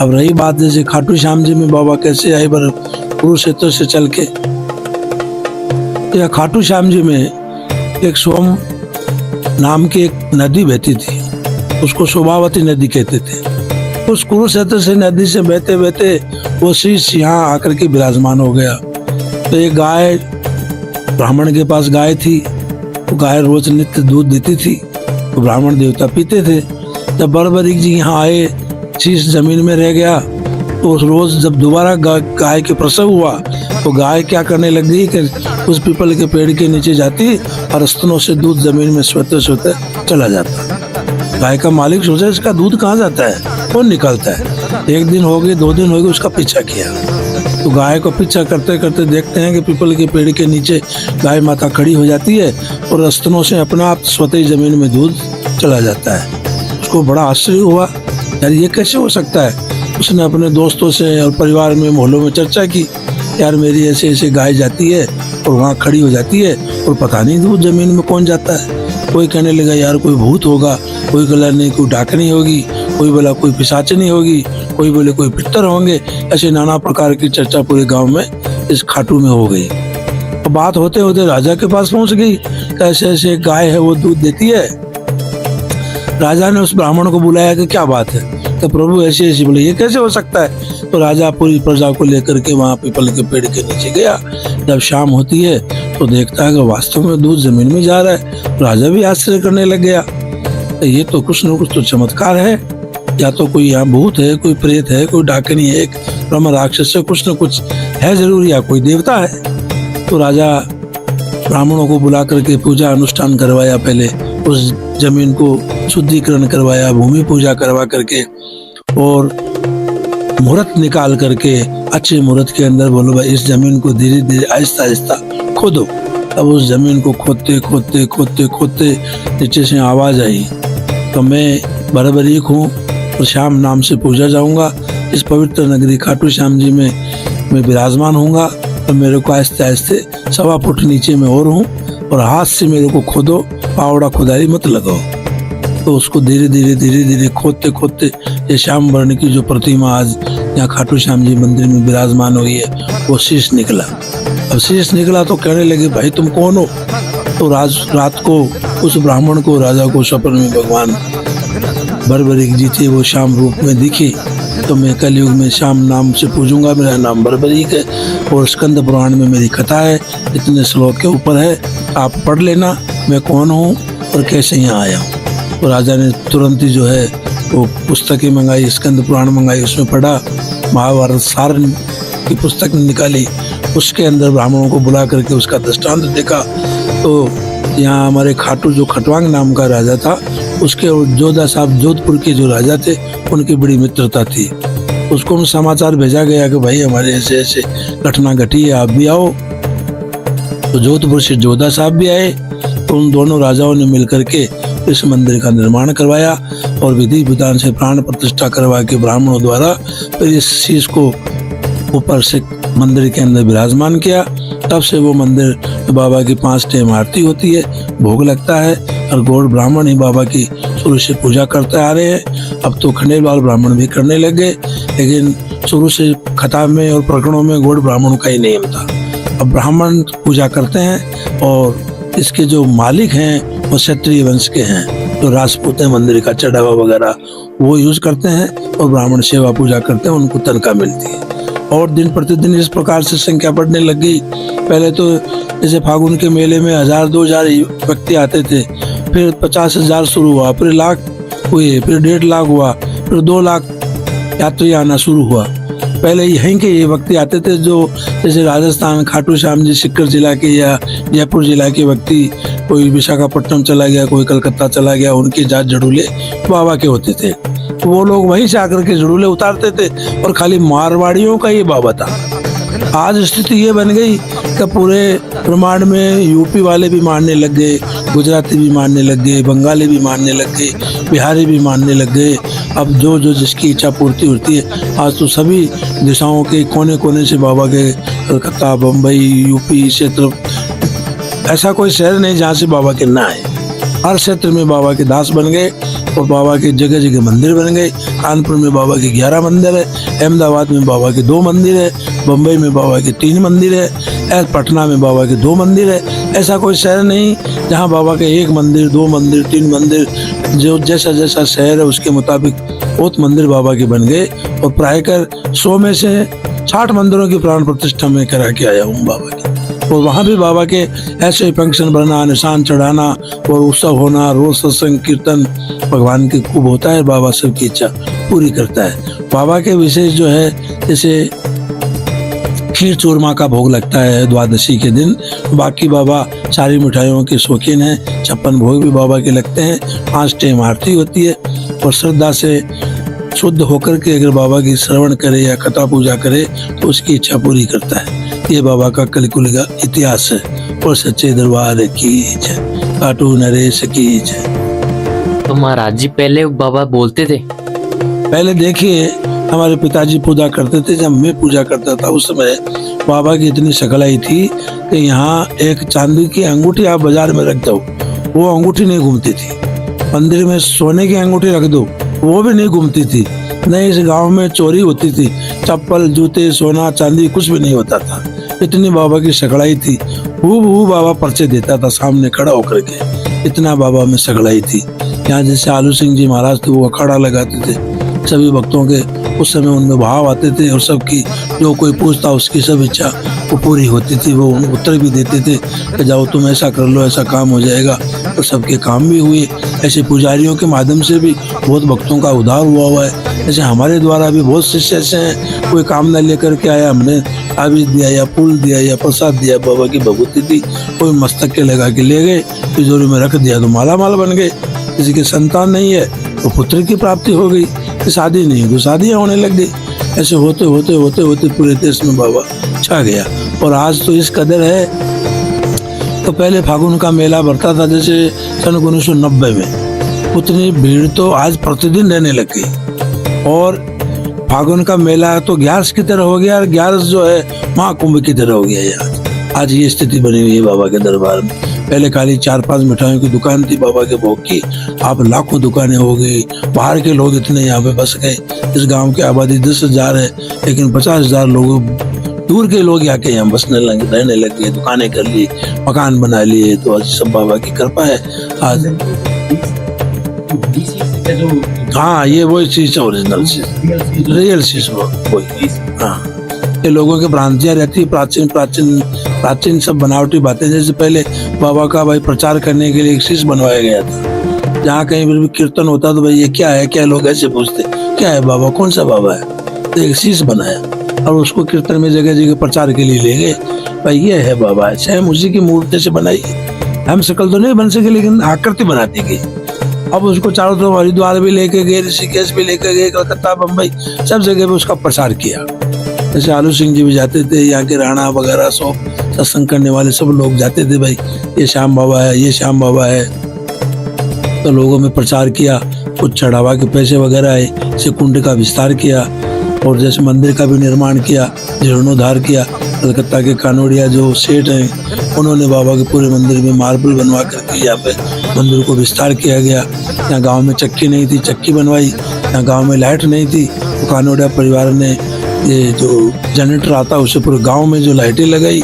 अब रही बात जैसे खाटू श्याम जी में बाबा कैसे आए कुरुक्षेत्र से चल के, या खाटू श्याम जी में एक सोम नाम की एक नदी बहती थी, उसको शोभावती नदी कहते थे। उस कुरुक्षेत्र से नदी से बहते बहते वो शीश यहाँ आकर के विराजमान हो गया। तो एक गाय, ब्राह्मण के पास गाय थी, तो गाय रोज नित्य दूध देती थी, तो ब्राह्मण देवता पीते थे। जब बरबरीक जी यहाँ आए, शीश जमीन में रह गया, तो उस रोज जब दोबारा गाय के प्रसव हुआ तो गाय क्या करने लग गई कि उस पीपल के पेड़ के नीचे जाती और स्तनों से दूध जमीन में सोते सोते चला जाता। गाय का मालिक सोचा इसका दूध कहाँ जाता है, कौन निकलता है। एक दिन हो गए, 2 दिन हो गए, उसका पीछा किया। तो गाय को पीछा करते करते देखते हैं कि पीपल के पेड़ के नीचे गाय माता खड़ी हो जाती है और स्तनों से अपना आप स्वतः ही जमीन में दूध चला जाता है। उसको बड़ा आश्चर्य हुआ, यार ये कैसे हो सकता है। उसने अपने दोस्तों से और परिवार में, मोहल्लों में चर्चा की, यार मेरी ऐसे ऐसे गाय जाती है और वहाँ खड़ी हो जाती है और पता नहीं दूध जमीन में कौन जाता है। कोई कहने लगा यार कोई भूत होगा, कोई बोला नहीं कोई डाकनी होगी, कोई बोला कोई पिशाचनी होगी, कोई बोले कोई पितर होंगे। ऐसे नाना प्रकार की चर्चा पूरे गांव में इस खाटू में हो गई। तो बात होते होते राजा के पास पहुंच गई, ऐसे ऐसे गाय है वो दूध देती है। राजा ने उस ब्राह्मण को बुलाया कि क्या बात है। तो प्रभु ऐसे ऐसे बोले, ये कैसे हो सकता है। तो राजा पूरी प्रजा को लेकर के वहाँ पीपल के पेड़ के नीचे गया। जब शाम होती है तो देखता है कि वास्तव में दूध जमीन में जा रहा है। राजा भी आश्चर्य करने लग गया, ये तो कुछ न कुछ तो चमत्कार है, या तो कोई यहाँ भूत है, कोई प्रेत है, कोई डाकनी है, एक ब्रह्म राक्षस है, कुछ न कुछ है जरूर, या कोई देवता है। तो राजा ब्राह्मणों को बुला करके पूजा अनुष्ठान करवाया, पहले उस जमीन को शुद्धिकरण करवाया, भूमि पूजा करवा करके और मुहूर्त निकाल करके अच्छे मुहूर्त के अंदर बोलो भाई इस जमीन को धीरे धीरे आहिस्ता आहिस्ता खोदो। अब उस जमीन को खोदते खोदते खोदते खोदते नीचे से आवाज आई, तो मैं बरबरीक हूँ और श्याम नाम से पूजा जाऊंगा। इस पवित्र नगरी खाटू श्याम जी में मैं विराजमान हूँगा और मेरे को आहिस्ते आहिस्ते 1.25 फुट नीचे में और हूँ और हाथ से मेरे को खोदो, पावड़ा खुदाई मत लगाओ। तो उसको धीरे धीरे धीरे धीरे खोदते खोदते ये श्याम वर्ण की जो प्रतिमा आज यहाँ खाटू श्याम जी मंदिर में विराजमान हुई है वो शीश निकला। अब शीश निकला तो कहने लगे भाई तुम कौन हो। तो रात को उस ब्राह्मण को, राजा को स्वप्न में भगवान बरबरीक जी थे, वो श्याम रूप में दिखे। तो मैं कलयुग में श्याम नाम से पूजूंगा, मेरा नाम बरबरीक है और स्कंद पुराण में मेरी कथा है, इतने श्लोक के ऊपर है, आप पढ़ लेना मैं कौन हूँ और कैसे यहाँ आया हूँ। तो राजा ने तुरंत ही जो है वो पुस्तकें मंगाई, स्कंद पुराण मंगाई, उसमें पढ़ा, महाभारत सार की पुस्तक निकाली, उसके अंदर ब्राह्मणों को बुला करके उसका दृष्टांत देखा। तो यहाँ हमारे खाटू जो खटवांग नाम का राजा था, उसके जोधा साहब जोधपुर के जो राजा थे उनकी बड़ी मित्रता थी। उसको समाचार भेजा गया कि भाई हमारे ऐसे ऐसे घटना घटी है, आप भी आओ। तो जोधपुर से जोधा साहब भी आए। तो उन दोनों राजाओं ने मिलकर के इस मंदिर का निर्माण करवाया और विधि विधान से प्राण प्रतिष्ठा करवा के ब्राह्मणों द्वारा फिर इस शीश को ऊपर से मंदिर के अंदर विराजमान किया। तब से वो मंदिर बाबा की 5 टाइम आरती होती है, भोग लगता है और गौड़ ब्राह्मण ही बाबा की शुरू से पूजा करते आ रहे हैं। अब तो खंडेलवाल ब्राह्मण भी करने लग गए, लेकिन शुरू से कथा में और प्रकरणों में गौड़ ब्राह्मणों का ही नियम था। अब ब्राह्मण पूजा करते हैं और इसके जो मालिक हैं वो क्षत्रिय वंश के हैं, तो राजपूत है, मंदिर का चढ़ावा वगैरह वो यूज करते हैं और ब्राह्मण सेवा पूजा करते हैं, उनको तनख्वाह मिलती है। और दिन प्रतिदिन इस प्रकार से संख्या बढ़ने लग गई। पहले तो जैसे फागुन के मेले में 1000-2000 व्यक्ति आते थे, फिर 50,000 शुरू हुआ, फिर 1 लाख हुए, फिर 1.5 लाख हुआ, फिर 2 लाख यात्री आना शुरू हुआ। पहले यहीं के ये व्यक्ति आते थे जो जैसे राजस्थान खाटू श्याम जी सिक्कर जिला के या जयपुर जिला के व्यक्ति, कोई विशाखापट्टनम चला गया, कोई कलकत्ता चला गया, उनके जात झड़ूले बाबा के होते थे। तो वो लोग वहीं से आकर के झड़ूले उतारते थे और खाली मारवाड़ियों का ये बाबा था। आज स्थिति ये बन गई कि पूरे ब्रह्मांड में यूपी वाले भी मानने लग गए, गुजराती भी मानने लग गए, बंगाली भी मानने लग गए, बिहारी भी मानने लग गए। अब जो जो जिसकी इच्छा पूर्ति होती है, आज तो सभी दिशाओं के कोने कोने से बाबा के, कलकत्ता, बम्बई, यूपी क्षेत्र, ऐसा कोई शहर नहीं जहाँ से बाबा के ना है। हर क्षेत्र में बाबा के दास बन गए। और बाबा के जगह जगह मंदिर बन गए। कानपुर में बाबा के 11 मंदिर है, अहमदाबाद में बाबा के 2 मंदिर है, बम्बई में बाबा के 3 मंदिर है, पटना में बाबा के 2 मंदिर है। ऐसा कोई शहर नहीं जहाँ बाबा के 1 मंदिर, 2 मंदिर, 3 मंदिर, जो जैसा जैसा शहर है उसके मुताबिक बहुत मंदिर बाबा के बन गए। और प्रायकर 100 में से 60 मंदिरों की प्राण प्रतिष्ठा में करा के आया हूँ बाबा की। और वहाँ भी बाबा के ऐसे फंक्शन बनना, निशान चढ़ाना और उत्सव होना, रोज सत्संग कीर्तन भगवान की खूब होता है। बाबा सबकी इच्छा पूरी करता है। बाबा के विशेष जो है, जैसे खीर चूरमा का भोग लगता है द्वादशी के दिन। बाकी बाबा सारी मिठाइयों के शौकीन हैं। 56 भोग भी बाबा के लगते हैं। 5 टाइम आरती होती है। और श्रद्धा से शुद्ध होकर के अगर बाबा की श्रवण करे या कथा पूजा करे तो उसकी इच्छा पूरी करता है। ये बाबा का कलिकुल का इतिहास है। और सच्चे दरबार की जय, काटू नरेश की जय। तो महाराज जी पहले बाबा बोलते थे? पहले देखिए, हमारे पिताजी पूजा करते थे, जब मैं पूजा करता था उस समय बाबा की इतनी शकलाई थी कि यहाँ एक चांदी की अंगूठी आप बाजार में रख दो, वो अंगूठी नहीं घूमती थी। मंदिर में सोने की अंगूठी रख दो, वो भी नहीं घूमती थी। नहीं, इस गांव में चोरी होती थी, चप्पल, जूते, सोना, चांदी कुछ भी नहीं होता था। इतनी बाबा की सकड़ाई थी। हूबहू बाबा पर्चे देता था सामने खड़ा होकर के, इतना बाबा में सकड़ाई थी। यहाँ जैसे आलू सिंह जी महाराज थे, वो अखाड़ा लगाते थे। सभी भक्तों के उस समय उनमें भाव आते थे और सबकी जो कोई पूछता उसकी सब इच्छा वो पूरी होती थी। वो उन्हें उत्तर भी देते थे कि जाओ तुम ऐसा कर लो, ऐसा काम हो जाएगा। और सबके काम भी हुए। ऐसे पुजारियों के माध्यम से भी बहुत भक्तों का उद्धार हुआ है। जैसे हमारे द्वारा भी बहुत शिष्य ऐसे हैं, कोई कामना लेकर के आया, हमने ताबीज दिया या फूल दिया या प्रसाद दिया, बाबा की भगवती दी, कोई मस्तक के लगा के ले गए, तिजोरी में रख दिया तो माला माल बन गए। किसी के संतान नहीं है तो पुत्र की प्राप्ति हो गई, शादी नहीं तो शादियाँ होने लग गई। ऐसे होते होते होते होते पूरे देश में बाबा छा गया। और आज तो इस कदर है, तो पहले फागुन का मेला बढ़ता था जैसे सन 1990 में, उतनी भीड़ तो आज प्रतिदिन रहने लग गई। और फागुन का मेला तो ग्यारस की तरह हो गया और ग्यारस जो है महाकुंभ की तरह हो गया यार। आज ये स्थिति बनी हुई है बाबा के दरबार में। पहले खाली 4-5 मिठाइयों की दुकान थी बाबा के भोग की, अब लाखों दुकानें हो गई। बाहर के लोग इतने यहाँ पे बस गए। इस गांव की आबादी 10,000 है, लेकिन 50,000 लोग दूर के लोग आके यहाँ बसने लगे, रहने लग गए, दुकानें कर ली, मकान बना लिए। तो आज सब बाबा की कृपा है। आज हाँ, ये वही चीज है, ओरिजिनल चीज, रियल चीज वही। हाँ, ये लोगों की भ्रांतियां रहती है, प्राचीन प्राचीन प्राचीन सब बनावटी बातें। जैसे पहले बाबा का भाई प्रचार करने के लिए एक शीश बनवाया गया था। जहाँ कहीं भी कीर्तन होता तो भाई ये क्या है, क्या लोग ऐसे पूछते क्या है बाबा, कौन सा बाबा है, तो एक शीश बनाया और उसको कीर्तन में जगह जगह प्रचार के लिए ले गए। भाई ये है बाबा है, सेम उसी की मूर्ति से बनाई। हम शकल तो नहीं बन सके लेकिन आकृति बनाती गई। अब उसको चारों तरफ हरिद्वार भी लेके गए, ऋषिकेश भी लेके गए, कलकत्ता, बम्बई, सब जगह पे उसका प्रचार किया। जैसे आलू सिंह जी भी जाते थे, यहाँ के राणा वगैरह सब सत्संग करने वाले सब लोग जाते थे, भाई ये श्याम बाबा है, ये श्याम बाबा है। तो लोगों में प्रचार किया, कुछ चढ़ावा के पैसे वगैरह आए, से कुंड का विस्तार किया और जैसे मंदिर का भी निर्माण किया, जीर्णोद्धार किया। कलकत्ता के कानोड़िया जो सेठ हैं उन्होंने बाबा के पूरे मंदिर में मार्बल बनवा करके यहाँ पे मंदिर को विस्तार किया गया। यहाँ गांव में चक्की नहीं थी, चक्की बनवाई। यहाँ गांव में लाइट नहीं थी तो कानोड़िया परिवार ने ये जो जनरेटर आता उसे पूरे गांव में जो लाइटें लगाई।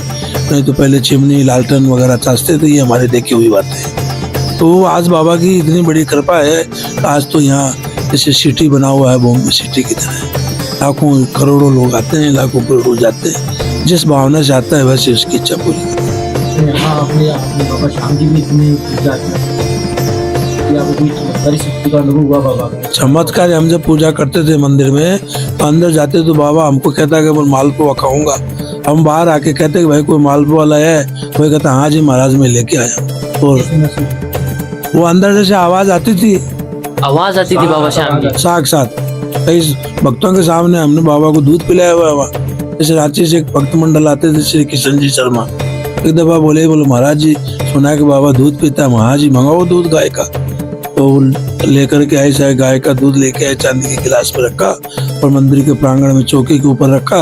नहीं तो पहले चिमनी लालटेन वगैरह चाचते थे। ये हमारे देखी हुई बात है। तो आज बाबा की इतनी बड़ी कृपा है, आज तो यहाँ जैसे सिटी बना हुआ है, बॉम्बे सिटी की तरह। लाखों करोड़ों लोग आते हैं, लाखों करोड़ों जाते हैं। जिस भावना से आता है वैसे उसकी इच्छा पूरी करते हैं। बाबा श्याम जी में इतने पूजा चमत्कार। हम जब पूजा करते थे मंदिर में, अंदर जाते तो बाबा हमको कहता है कि मैं मालपुआ खाऊंगा। हम बाहर आके कहते कि भाई कोई मालपुआ लाया है, कोई कहता हाँ जी महाराज में लेके आया। और वो अंदर जैसे आवाज आती थी बाबा श्याम की साक्षात। कई भक्तों के सामने हमने बाबा को दूध पिलाया हुआ। जैसे रांची से एक भक्त मंडल आते थे, श्री किशन जी शर्मा, एक दफा बोले महाराज जी सुना कि बाबा दूध पीता है, महाराज जी मंगाओ दूध गाय का। तो लेकर के आए, चाहे गाय का दूध लेके आए, चांदी के गिलास में रखा और मंदिर के प्रांगण में चौकी के ऊपर रखा।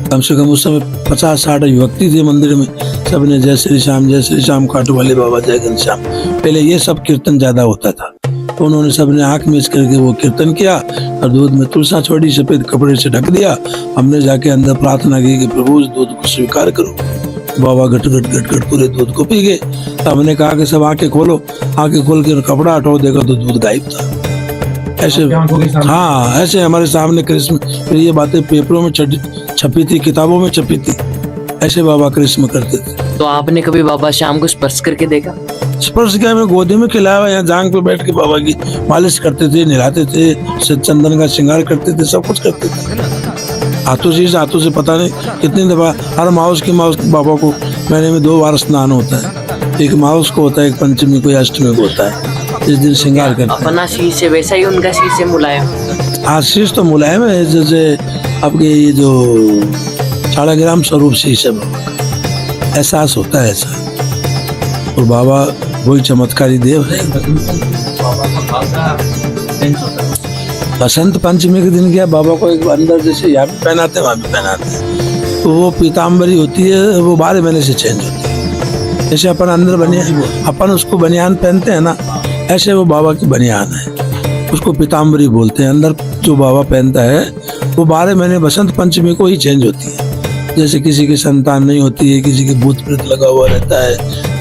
कम से कम उस समय 50-60 व्यक्ति थे मंदिर में। सबने जय श्री श्याम, खाटू वाले बाबा, जय घनश्याम। पहले ये सब कीर्तन ज्यादा होता था। तो उन्होंने सबने आंख मीच करके वो कीर्तन किया और दूध में तुलसा छोड़ी, सफेद कपड़े से ढक दिया। हमने जाके अंदर प्रार्थना की कि प्रभु इस दूध को स्वीकार करो। बाबा घट घट पूरे दूध को पी गए। तो हमने कहा कि सब आंखें खोलो। आंखें खोल के कपड़ा हटाओ, देखा तो दूध गायब था। ऐसे आंखों के सामने? हाँ, ऐसे हमारे सामने कृष्ण। फिर ये बातें पेपरों में छपी थी, किताबों में छपी थी। ऐसे बाबा कृष्ण करते थे। तो आपने कभी बाबा श्याम को स्पर्श करके देखा? स्पर्श किया, मैं गोदी में खिलाया, यहाँ जांग पे बैठ के बाबा की मालिश करते थे, नहलाते थे, चंदन का श्रृंगार करते थे, सब कुछ करते थे। हाथों से पता नहीं कितनी दफा हर माउस बाबा को महीने में 2 बार स्नान होता है। एक माउस को होता है, एक पंचमी को या अष्टमी को होता है। इस दिन श्रृंगार करते हैं। अपना शीश है वैसा ही उनका शीश है, मुलायम। आशीष तो मुलायम है, जैसे आपके ये जो 4 ग्राम स्वरूप शीश है बाबा का, एहसास होता है ऐसा। और बाबा वही चमत्कारी देव है। बाबा का खासा टेंस होता है। बसंत पंचमी के दिन क्या बाबा को एक अंदर जैसे यहाँ भी पहनाते हैं, वहाँ भी पहनाते हैं। तो वो पीताम्बरी होती है, वो 12 महीने से चेंज होती है। जैसे अपन अंदर बनियान, अपन उसको बनियान पहनते हैं ना, ऐसे वो बाबा की बनियान है, उसको पीताम्बरी बोलते हैं। अंदर जो बाबा पहनता है वो 12 महीने बसंत पंचमी को ही चेंज होती है। जैसे किसी की संतान नहीं होती है, किसी की भूत प्रेत लगा हुआ रहता है,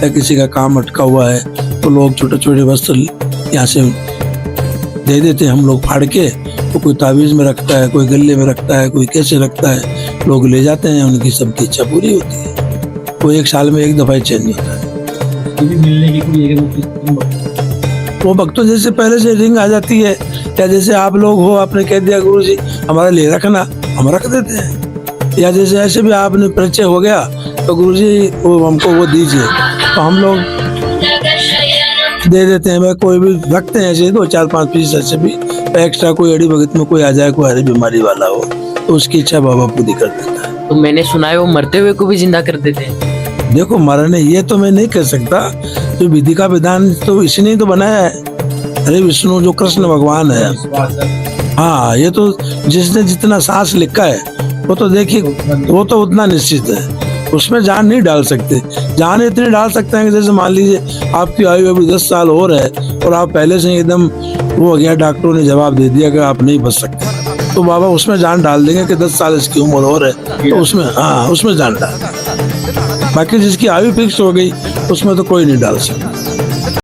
या किसी का काम अटका हुआ है, तो लोग छोटे छोटे वस्त्र यहाँ से दे देते हैं, हम लोग फाड़ के। तो कोई ताबीज में रखता है, कोई गले में रखता है, कोई कैसे रखता है, लोग ले जाते हैं, उनकी सबकी इच्छा पूरी होती है। वो 1 साल में 1 दफा ही चेंज होता है। कभी मिलने की कोई एक वो भक्तों जैसे पहले से रिंग आ जाती है, या जैसे आप लोग हो, आपने कह दिया गुरु जी हमारे लिए रखना, हम रख देते हैं। या जैसे ऐसे भी आपने परिचय हो गया तो गुरु जी वो हमको वो दीजिए, तो हम लोग दे देते हैं। भाई कोई भी रखते हैं ऐसे 2-4-5 पीस ऐसे भी एक्स्ट्रा, कोई अड़ी भगत में कोई आ जाए, कोई हरी बीमारी वाला हो, तो उसकी इच्छा बाबा पूरी कर देता है। तो मैंने सुना है वो मरते हुए को भी जिंदा कर देते हैं। देखो मरने ये तो मैं नहीं कह सकता, जो विधि का विधान तो इसने ही तो बनाया है। अरे विष्णु जो कृष्ण भगवान है, हाँ, ये तो जिसने जितना सांस लिखा है वो तो देखिए, वो तो उतना निश्चित है, उसमें जान नहीं डाल सकते। जान इतनी डाल सकते हैं कि जैसे मान लीजिए आपकी आयु अभी 10 साल और है और आप पहले से एकदम वो हो गया, डॉक्टरों ने जवाब दे दिया कि आप नहीं बच सकते, तो बाबा उसमें जान डाल देंगे कि 10 साल इसकी उम्र और है, तो उसमें हाँ, उसमें जान डाल। बाकी जिसकी आयु फिक्स हो गई उसमें तो कोई नहीं डाल सकता।